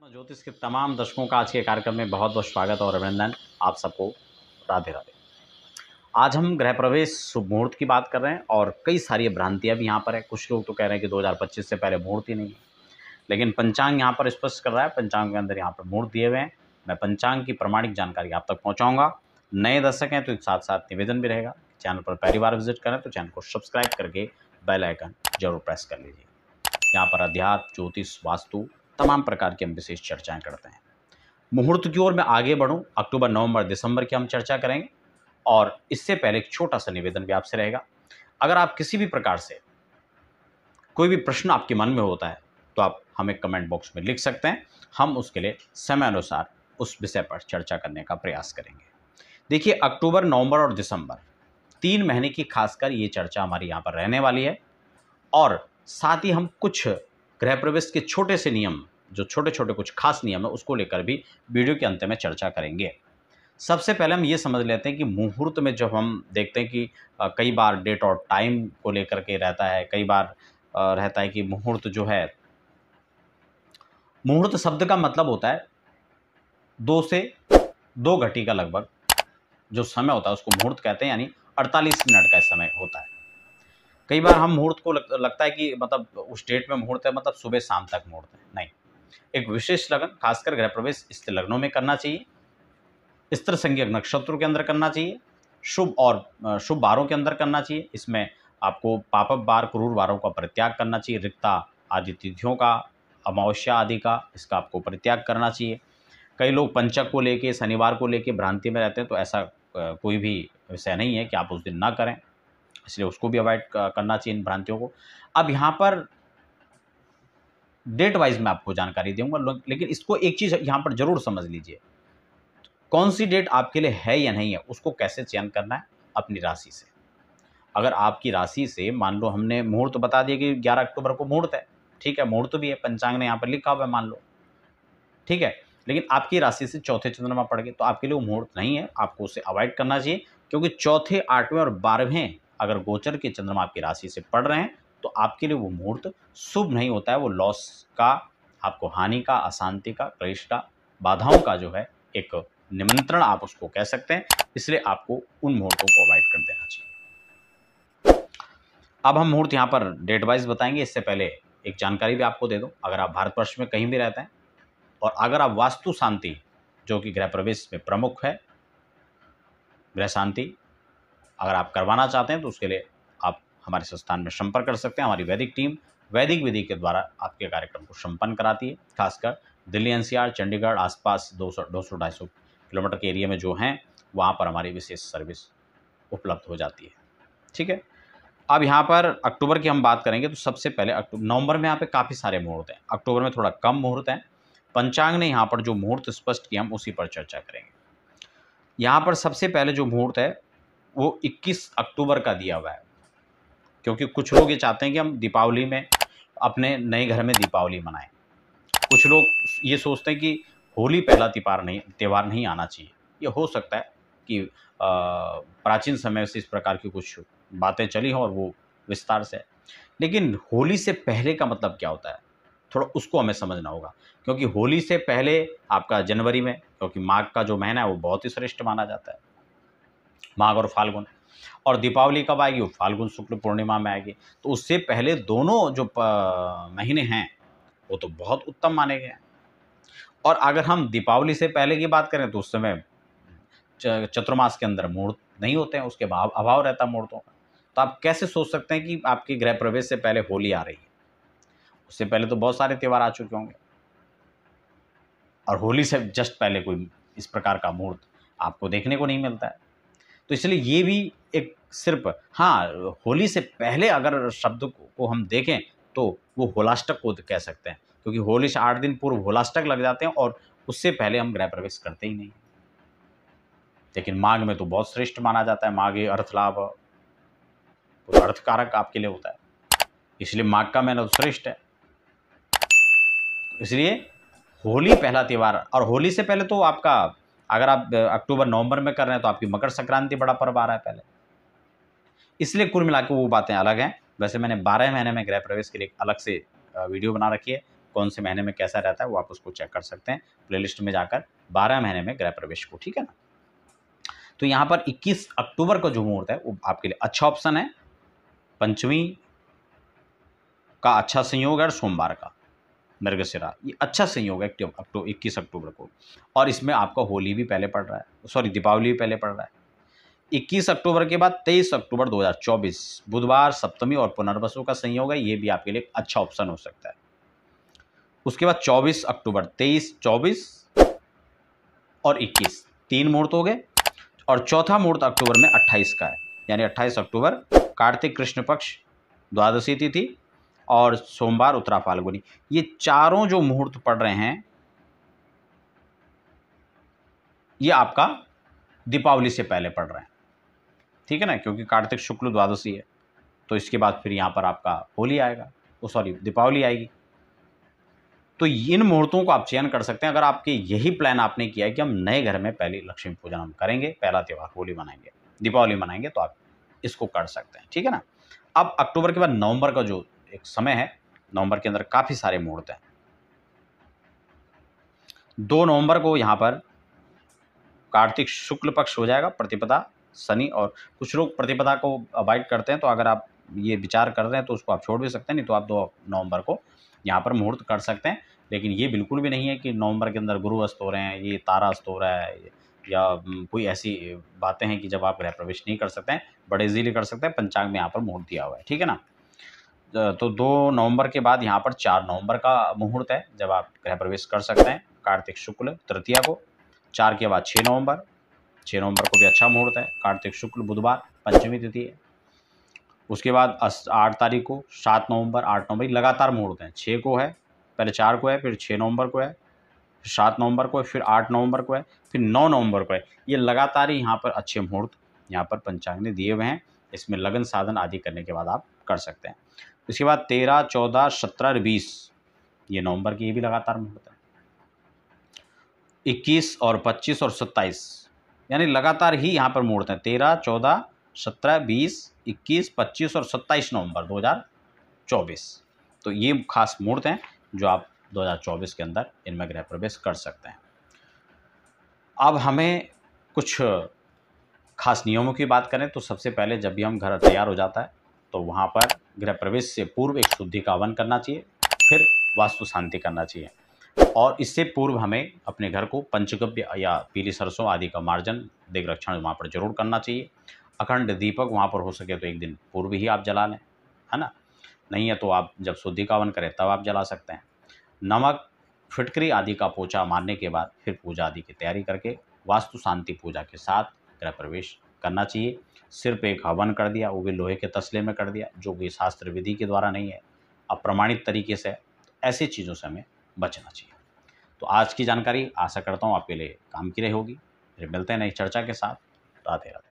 ज्योतिष के तमाम दर्शकों का आज के कार्यक्रम में बहुत बहुत स्वागत और अभिनंदन। आप सबको राधे राधे। आज हम गृह प्रवेश शुभ मुहूर्त की बात कर रहे हैं और कई सारी भ्रांतियां भी यहाँ पर है। कुछ लोग तो कह रहे हैं कि 2025 से पहले मुहूर्त ही नहीं है, लेकिन पंचांग यहाँ पर स्पष्ट कर रहा है। पंचांग के अंदर यहाँ पर मुहूर्त दिए हुए हैं। मैं पंचांग की प्रमाणिक जानकारी आप तक पहुँचाऊँगा। नए दर्शक हैं तो साथ साथ निवेदन भी रहेगा, चैनल पर पहली बार विजिट करें तो चैनल को सब्सक्राइब करके बेल आइकन जरूर प्रेस कर लीजिए। यहाँ पर अध्यात्म, ज्योतिष, वास्तु तमाम प्रकार की हम विशेष चर्चाएं करते हैं। मुहूर्त की ओर मैं आगे बढ़ूं, अक्टूबर, नवंबर, दिसंबर की हम चर्चा करेंगे। और इससे पहले एक छोटा सा निवेदन भी आपसे रहेगा। अगर आप किसी भी प्रकार से कोई भी प्रश्न आपके मन में होता है तो आप हमें कमेंट बॉक्स में लिख सकते हैं। हम उसके लिए समय अनुसार उस विषय पर चर्चा करने का प्रयास करेंगे। देखिए, अक्टूबर, नवंबर और दिसंबर 3 महीने की खासकर ये चर्चा हमारी यहाँ पर रहने वाली है। और साथ ही हम कुछ गृह प्रवेश के छोटे से नियम, जो छोटे छोटे कुछ खास नियम है, उसको लेकर भी वीडियो के अंत में चर्चा करेंगे। सबसे पहले हम ये समझ लेते हैं कि मुहूर्त में जब हम देखते हैं कि कई बार डेट और टाइम को लेकर के रहता है, कई बार रहता है कि मुहूर्त जो है, मुहूर्त शब्द का मतलब होता है 2 से 2 घटी का लगभग जो समय होता है उसको मुहूर्त कहते हैं, यानी 48 मिनट का समय होता है। कई बार हम मुहूर्त को लगता है कि मतलब उस डेट में मुहूर्त है, मतलब सुबह शाम तक मुहूर्त है। नहीं, एक विशेष लगन, खासकर गृह प्रवेश स्थिर लग्नों में करना चाहिए, स्त्र संज्ञक नक्षत्रों के अंदर करना चाहिए, शुभ और शुभ वारों के अंदर करना चाहिए। इसमें आपको पापक वार, क्रूर वारों का परित्याग करना चाहिए। रिक्ता आदि तिथियों का, अमावस्या आदि का, इसका आपको परित्याग करना चाहिए। कई लोग पंचक को लेके, शनिवार को लेके भ्रांति में रहते हैं, तो ऐसा कोई भी विषय नहीं है कि आप उस दिन ना करें, इसलिए उसको भी अवॉइड करना चाहिए इन भ्रांतियों को। अब यहाँ पर डेट वाइज मैं आपको जानकारी दूंगा, लेकिन इसको एक चीज़ यहाँ पर जरूर समझ लीजिए, कौन सी डेट आपके लिए है या नहीं है, उसको कैसे चयन करना है, अपनी राशि से। अगर आपकी राशि से, मान लो हमने मुहूर्त बता दिया कि 11 अक्टूबर को मुहूर्त है, ठीक है, मुहूर्त भी है, पंचांग ने यहाँ पर लिखा हुआ है, मान लो, ठीक है, लेकिन आपकी राशि से चौथे चंद्रमा पड़ गए तो आपके लिए वो मुहूर्त नहीं है, आपको उसे अवॉइड करना चाहिए। क्योंकि चौथे, 8वें और 12वें अगर गोचर के चंद्रमा आपकी राशि से पड़ रहे हैं तो आपके लिए वो मुहूर्त शुभ नहीं होता है। वो लॉस का, आपको हानि का, अशांति का, क्लेश का, बाधाओं का जो है एक निमंत्रण आप उसको कह सकते हैं। इसलिए आपको उन मुहूर्तों को अवॉइड कर देना चाहिए। अब हम मुहूर्त यहाँ पर डेट वाइज बताएंगे। इससे पहले एक जानकारी भी आपको दे दूं, अगर आप भारतवर्ष में कहीं भी रहते हैं और अगर आप वास्तु शांति, जो कि गृह प्रवेश में प्रमुख है, गृह शांति अगर आप करवाना चाहते हैं तो उसके लिए आप हमारे संस्थान में संपर्क कर सकते हैं। हमारी वैदिक टीम वैदिक विधि के द्वारा आपके कार्यक्रम को संपन्न कराती है। खासकर दिल्ली, एनसीआर, चंडीगढ़ आसपास 200-250 किलोमीटर के एरिया में जो हैं, वहाँ पर हमारी विशेष सर्विस उपलब्ध हो जाती है, ठीक है। अब यहाँ पर अक्टूबर की हम बात करेंगे तो सबसे पहले नवंबर में यहाँ पे काफ़ी सारे मुहूर्त हैं, अक्टूबर में थोड़ा कम मुहूर्त हैं। पंचांग ने यहाँ पर जो मुहूर्त स्पष्ट किया, हम उसी पर चर्चा करेंगे। यहाँ पर सबसे पहले जो मुहूर्त है वो 21 अक्टूबर का दिया हुआ है, क्योंकि कुछ लोग ये चाहते हैं कि हम दीपावली में अपने नए घर में दीपावली मनाएं। कुछ लोग ये सोचते हैं कि होली पहला त्यौहार नहीं आना चाहिए। ये हो सकता है कि प्राचीन समय से इस प्रकार की कुछ बातें चली हों और वो विस्तार से, लेकिन होली से पहले का मतलब क्या होता है, थोड़ा उसको हमें समझना होगा। क्योंकि होली से पहले आपका जनवरी में, क्योंकि माघ का जो महीना है वो बहुत ही श्रेष्ठ माना जाता है, माघ और फाल्गुन। और दीपावली कब आएगी, वो फाल्गुन शुक्ल पूर्णिमा में आएगी। तो उससे पहले दोनों जो महीने हैं वो तो बहुत उत्तम माने गए हैं। और अगर हम दीपावली से पहले की बात करें तो उस समय चतुर्मास के अंदर मुहूर्त नहीं होते हैं, उसके अभाव रहता है मुहूर्तों का। तो आप कैसे सोच सकते हैं कि आपके गृह प्रवेश से पहले होली आ रही है? उससे पहले तो बहुत सारे त्यौहार आ चुके होंगे, और होली से जस्ट पहले कोई इस प्रकार का मुहूर्त आपको देखने को नहीं मिलता है। तो इसलिए ये भी एक सिर्फ, हाँ, होली से पहले अगर शब्द को हम देखें तो वो होलाष्टक को कह सकते हैं, क्योंकि होली से 8 दिन पूर्व होलाष्टक लग जाते हैं और उससे पहले हम गृह प्रवेश करते ही नहीं। लेकिन माघ में तो बहुत श्रेष्ठ माना जाता है, माघ अर्थ लाभ, तो अर्थकारक आपके लिए होता है, इसलिए माघ का महीना तो श्रेष्ठ है। इसलिए होली पहला त्यौहार, और होली से पहले तो आपका, अगर आप अक्टूबर नवंबर में कर रहे हैं तो आपकी मकर संक्रांति बड़ा पर्व आ रहा है पहले। इसलिए कुल मिला के वो बातें अलग हैं। वैसे मैंने 12 महीने में गृह प्रवेश के लिए अलग से वीडियो बना रखी है, कौन से महीने में कैसा रहता है वो आप उसको चेक कर सकते हैं प्लेलिस्ट में जाकर, 12 महीने में गृह प्रवेश को, ठीक है ना। तो यहाँ पर 21 अक्टूबर का जो मुहूर्त है वो आपके लिए अच्छा ऑप्शन है। पंचमी का अच्छा संयोग है और सोमवार का मृगशिरा, ये अच्छा संयोग है 21 अक्टूबर को। और इसमें आपका होली भी पहले पड़ रहा है, सॉरी दीपावली भी पहले पड़ रहा है। 21 अक्टूबर के बाद 23 अक्टूबर 2024 बुधवार, सप्तमी और पुनर्वसु का संयोग है, ये भी आपके लिए अच्छा ऑप्शन हो सकता है। उसके बाद 24 अक्टूबर, 23, 24 और 21 तीन मुहूर्त हो गए। और चौथा मुहूर्त अक्टूबर में 28 का है, यानी 28 अक्टूबर कार्तिक कृष्ण पक्ष द्वादशी तिथि और सोमवार उत्तरा फाल्गुनी। ये चारों जो मुहूर्त पड़ रहे हैं ये आपका दीपावली से पहले पड़ रहे हैं, ठीक है ना, क्योंकि कार्तिक शुक्ल द्वादशी है। तो इसके बाद फिर यहाँ पर आपका होली आएगा, सॉरी दीपावली आएगी। तो इन मुहूर्तों को आप चयन कर सकते हैं। अगर आपके यही प्लान आपने किया है कि हम नए घर में पहली लक्ष्मी पूजन हम करेंगे, पहला त्यौहार होली मनाएंगे, दीपावली मनाएंगे, तो आप इसको कर सकते हैं, ठीक है ना। अब अक्टूबर के बाद नवंबर का जो एक समय है, नवंबर के अंदर काफ़ी सारे मुहूर्त हैं। 2 नवंबर को यहाँ पर कार्तिक शुक्ल पक्ष हो जाएगा, प्रतिपदा शनि, और कुछ लोग प्रतिपदा को अवॉइड करते हैं, तो अगर आप ये विचार कर रहे हैं तो उसको आप छोड़ भी सकते हैं, नहीं तो आप 2 नवंबर को यहाँ पर मुहूर्त कर सकते हैं। लेकिन ये बिल्कुल भी नहीं है कि नवंबर के अंदर गुरु अस्त हो रहे हैं, ये तारा अस्त हो रहा है, या कोई ऐसी बातें हैं कि जब आप गृह प्रवेश नहीं कर सकते हैं, बड़े इजीली कर सकते हैं। पंचांग में यहाँ पर मुहूर्त दिया हुआ है, ठीक है ना। तो 2 नवंबर के बाद यहाँ पर 4 नवंबर का मुहूर्त है, जब आप गृह प्रवेश कर सकते हैं कार्तिक शुक्ल तृतीया को। 4 के बाद 6 नवंबर, 6 नवंबर को भी अच्छा मुहूर्त है, कार्तिक शुक्ल बुधवार पंचमी तिथि है। उसके बाद 8 तारीख को 7 नवंबर, 8 नवंबर लगातार मुहूर्त हैं। 6 को है, पहले 4 को है, फिर 6 नवंबर को है, फिर 7 नवंबर को है, फिर 8 नवंबर को है, फिर 9 नवंबर को है। ये लगातार ही यहाँ पर अच्छे मुहूर्त यहाँ पर पंचांग ने दिए हुए हैं। इसमें लगन साधन आदि करने के बाद आप कर सकते हैं। उसके बाद 13, 14, 17 और 20 ये नवंबर की, ये भी लगातार मुहूर्त है। 21 और 25 और 27 यानी लगातार ही यहाँ पर मुहूर्त हैं। 13, 14, 17, 20, 21, 25 और 27 नवंबर 2024। तो ये खास मुहूर्त हैं जो आप 2024 के अंदर इनमें गृह प्रवेश कर सकते हैं। अब हमें कुछ खास नियमों की बात करें तो सबसे पहले जब भी हम घर तैयार हो जाता है तो वहाँ पर गृह प्रवेश से पूर्व एक शुद्धि का हवन करना चाहिए, फिर वास्तु शांति करना चाहिए। और इससे पूर्व हमें अपने घर को पंचगव्य या पीली सरसों आदि का मार्जन दिग् रक्षण वहाँ पर जरूर करना चाहिए। अखंड दीपक वहाँ पर हो सके तो एक दिन पूर्व ही आप जला लें, है ना। नहीं है तो आप जब शुद्धि का हवन करें तब आप जला सकते हैं। नमक, फिटकरी आदि का पोछा मारने के बाद फिर पूजा आदि की तैयारी करके वास्तु शांति पूजा के साथ गृह प्रवेश करना चाहिए। सिर्फ एक हवन कर दिया, वो भी लोहे के तसले में कर दिया, जो कि शास्त्र विधि के द्वारा नहीं है, अप्रमाणित तरीके से, ऐसी चीज़ों से हमें बचना चाहिए। तो आज की जानकारी आशा करता हूँ आपके लिए काम की रही होगी। फिर मिलते हैं नई चर्चा के साथ। राधे राधे।